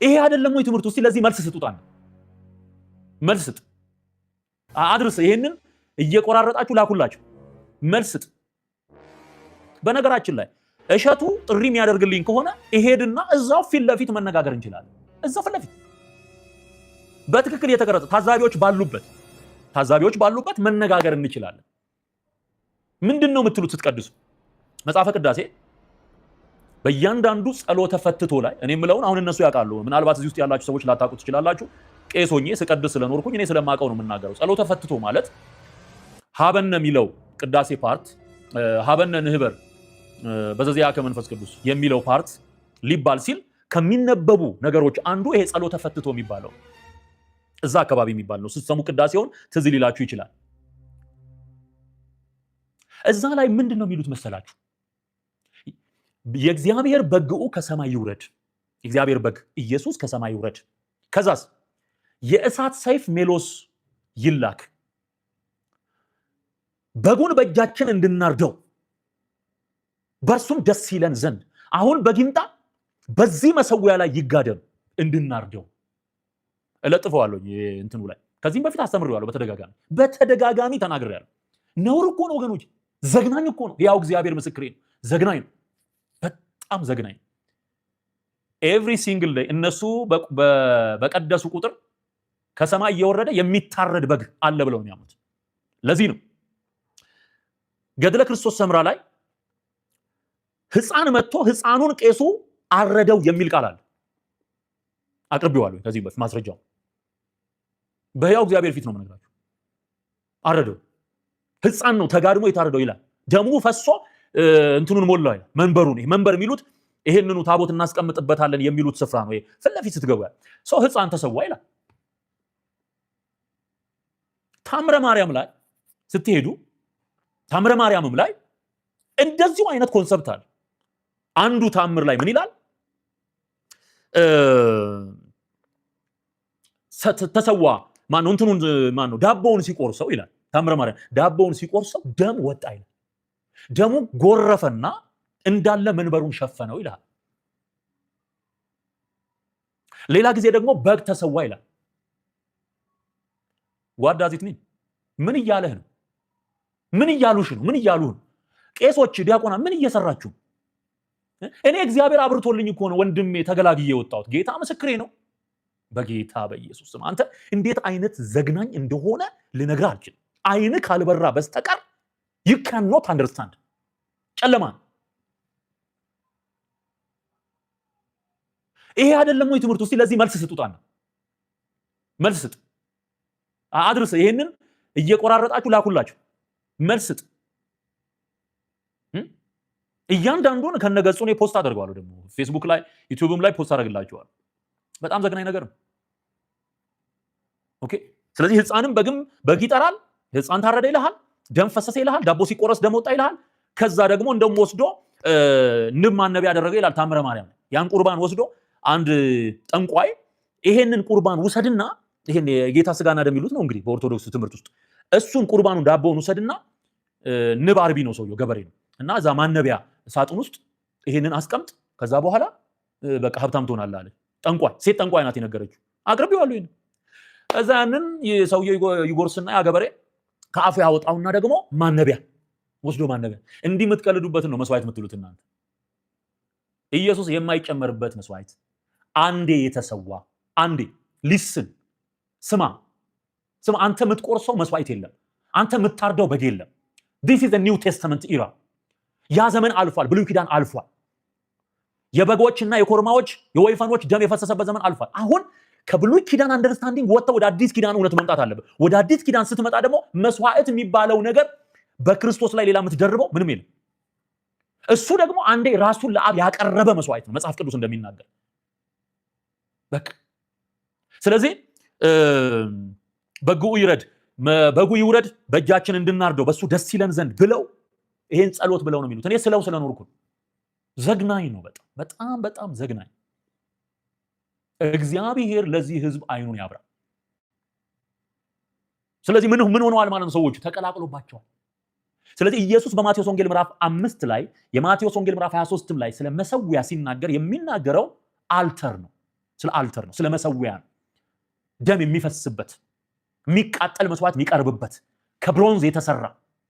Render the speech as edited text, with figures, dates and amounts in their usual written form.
ይሄ አይደለም ወይ ትምህርቱ? እስቲ ለዚህ መልስ ስጡታል። መልስ ስጥ፣ አድርስ። ይሄንን እየቆራረጣችሁ ላኩላችሁ። መልስ ስጥ። በነገራችን ላይ እሸቱ ጥሪ የሚያደርግልኝ ከሆነ እሄድና እዛው ፊት ለፊት መነጋገር እንችላለን። እዛው ፊት ለፊት በትክክል የተቀረጸ ታዛቢዎች ባሉበት መነጋገር እንችላለን። ምንድነው የምትሉት ስትቀድሱ? መጽሐፈ ቅዳሴ በእያንዳንዱ ጸሎተ ፈትቶ ላይ እኔ የምለውን አሁን እነሱ ያውቃሉ። ምናልባት እዚህ ውስጥ ያላችሁ ሰዎች ላታውቁ ትችላላችሁ። ቄስ ሆኜ ስቀድስ ስለኖርኩኝ እኔ ስለማውቀው ነው የምናገረው። ጸሎተ ፈትቶ ማለት ሀበነ የሚለው ቅዳሴ ፓርት ሀበነ ንህበር በዘዚያ ከመንፈስ ቅዱስ የሚለው ፓርት ሊባል ሲል ከሚነበቡ ነገሮች አንዱ ይሄ ጸሎተ ፈትቶ የሚባለው እዛ አካባቢ የሚባል ነው። ስትሰሙ ቅዳሴውን ትዝ ሊላችሁ ይችላል። እዛ ላይ ምንድን ነው የሚሉት መሰላችሁ? የእግዚአብሔር በግኡ ከሰማይ ይውረድ፣ የእግዚአብሔር በግ ኢየሱስ ከሰማይ ይውረድ። ከዛስ የእሳት ሰይፍ ሜሎስ ይላክ፣ በጉን በእጃችን እንድናርደው በእርሱም ደስ ይለን ዘንድ አሁን በጊንጣ በዚህ መሰዊያ ላይ ይጋደም እንድናርደው። እለጥፈዋለሁ እንትኑ ላይ። ከዚህም በፊት አስተምሬዋለሁ በተደጋጋሚ ተናግሬያለሁ። ነውር እኮ ነው ወገኖች፣ ዘግናኝ እኮ ነው። ያው እግዚአብሔር ምስክሬ ነው፣ ዘግናኝ ነው፣ በጣም ዘግናኝ። ኤቭሪ ሲንግል ዴይ እነሱ በቀደሱ ቁጥር ከሰማይ እየወረደ የሚታረድ በግ አለ ብለው ነው ያሙት። ለዚህ ነው ገድለ ክርስቶስ ሰምራ ላይ ሕፃን መጥቶ ሕፃኑን ቄሱ አረደው የሚል ቃል አለ። አቅርቤዋለሁ ከዚህ በፊት ማስረጃው። በሕያው እግዚአብሔር ፊት ነው የምነግራችሁ። አረደው፣ ሕፃን ነው ተጋድሞ የታረደው ይላል። ደሙ ፈሶ እንትኑን ሞላው ይላል። መንበሩን፣ ይሄ መንበር የሚሉት ይሄንኑ ታቦት እናስቀምጥበታለን የሚሉት ስፍራ ነው። ይሄ ፊት ለፊት ስትገቡ ያለ ሰው ሕፃን ተሰዋ ይላል። ታምረ ማርያም ላይ ስትሄዱ ታምረ ማርያምም ላይ እንደዚሁ አይነት ኮንሰፕት አለ። አንዱ ታምር ላይ ምን ይላል? ተሰዋ ማነው እንትኑን ማነው ዳቦውን ሲቆርሰው ይላል ታምረ ማርያም። ዳቦውን ሲቆርሰው ደም ወጣ ይላል። ደሙ ጎረፈና እንዳለ መንበሩን ሸፈነው ይላል። ሌላ ጊዜ ደግሞ በግ ተሰዋ ይላል። ዋዳዚት ምን እያለህ ነው? ምን እያሉሽ ነው? ምን እያሉህ ነው? ቄሶች፣ ዲያቆና ምን እየሰራችሁ? እኔ እግዚአብሔር አብርቶልኝ እኮ ነው ወንድሜ ተገላግዬ የወጣሁት። ጌታ ምስክሬ ነው። በጌታ በኢየሱስ ስም አንተ እንዴት አይነት ዘግናኝ እንደሆነ ልነግርህ አልችልም። አይን ካልበራ በስተቀር you cannot understand። ጨለማ ይሄ አይደለም ወይ ትምህርቱ? እስቲ ለዚህ መልስ ስጡታና መልስ ስጥ፣ አድርስ። ይሄንን እየቆራረጣችሁ ላኩላችሁ። መልስ ስጥ። እያንዳንዱን ከነገጹ እኔ ፖስት አደርገዋለሁ። ደግሞ ፌስቡክ ላይ ዩቲዩብም ላይ ፖስት አደርግላችኋለሁ። በጣም ዘግናኝ ነገር ነው። ኦኬ። ስለዚህ ሕፃንም በግም በግ ይጠራል። ሕፃን ታረደ ይልሃል፣ ደም ፈሰሰ ይልሃል፣ ዳቦ ሲቆረስ ደም ወጣ ይልሃል። ከዛ ደግሞ እንደውም ወስዶ ንብ ማነቢያ ያደረገ ይላል ታምረ ማርያም። ያን ቁርባን ወስዶ አንድ ጠንቋይ ይሄንን ቁርባን ውሰድና ይሄን የጌታ ስጋና ደም ይሉት ነው እንግዲህ በኦርቶዶክስ ትምህርት ውስጥ እሱን ቁርባኑን ዳቦውን ውሰድና ንብ አርቢ ነው ሰውየው፣ ገበሬ ነው እና እዛ ማነቢያ ሳጥን ውስጥ ይሄንን አስቀምጥ፣ ከዛ በኋላ በቃ ሀብታም ትሆናለህ አለ። ጠንቋይ፣ ሴት ጠንቋይ ናት የነገረችው። አቅርቤዋለሁ ይሄን። እዛ ያንን ሰውየው ይጎርስና ያ ገበሬ ከአፉ ያወጣውና ደግሞ ማነቢያ ወስዶ ማነቢያ። እንዲህ የምትቀልዱበትን ነው መስዋዕት የምትሉት እናንተ። ኢየሱስ የማይጨመርበት መስዋዕት አንዴ የተሰዋ አንዴ። ሊስን ስማ፣ አንተ የምትቆርሰው መስዋዕት የለም፣ አንተ የምታርደው በግ የለም። this is a new testament era። ያ ዘመን አልፏል። ብሉይ ኪዳን አልፏል። የበጎችና የኮርማዎች የወይፈኖች ደም የፈሰሰበት ዘመን አልፏል። አሁን ከብሉይ ኪዳን አንደርስታንዲንግ ወጥተህ ወደ አዲስ ኪዳን እውነት መምጣት አለበት። ወደ አዲስ ኪዳን ስትመጣ ደግሞ መስዋዕት የሚባለው ነገር በክርስቶስ ላይ ሌላ የምትደርበው ምንም የለም። እሱ ደግሞ አንዴ ራሱን ለአብ ያቀረበ መስዋዕት ነው መጽሐፍ ቅዱስ እንደሚናገር። በቃ ስለዚህ በጉ ይውረድ በእጃችን እንድናርደው በሱ ደስ ይለን ዘንድ ብለው ይሄን ጸሎት ብለው ነው የሚሉት። እኔ ስለኖርኩ ዘግናኝ ነው። በጣም ዘግናኝ። እግዚአብሔር ለዚህ ህዝብ አይኑን ያብራ። ስለዚህ ምን ሆነዋል ማለት ነው? ሰዎቹ ተቀላቅሎባቸዋል። ስለዚህ ኢየሱስ በማቴዎስ ወንጌል ምዕራፍ 5 ላይ የማቴዎስ ወንጌል ምዕራፍ 23 ላይ ስለ መሰዊያ ሲናገር የሚናገረው አልተር ነው። ስለ አልተር ነው፣ ስለ መሰዊያ ነው። ደም የሚፈስበት የሚቃጠል መስዋዕት የሚቀርብበት ከብሮንዝ የተሰራ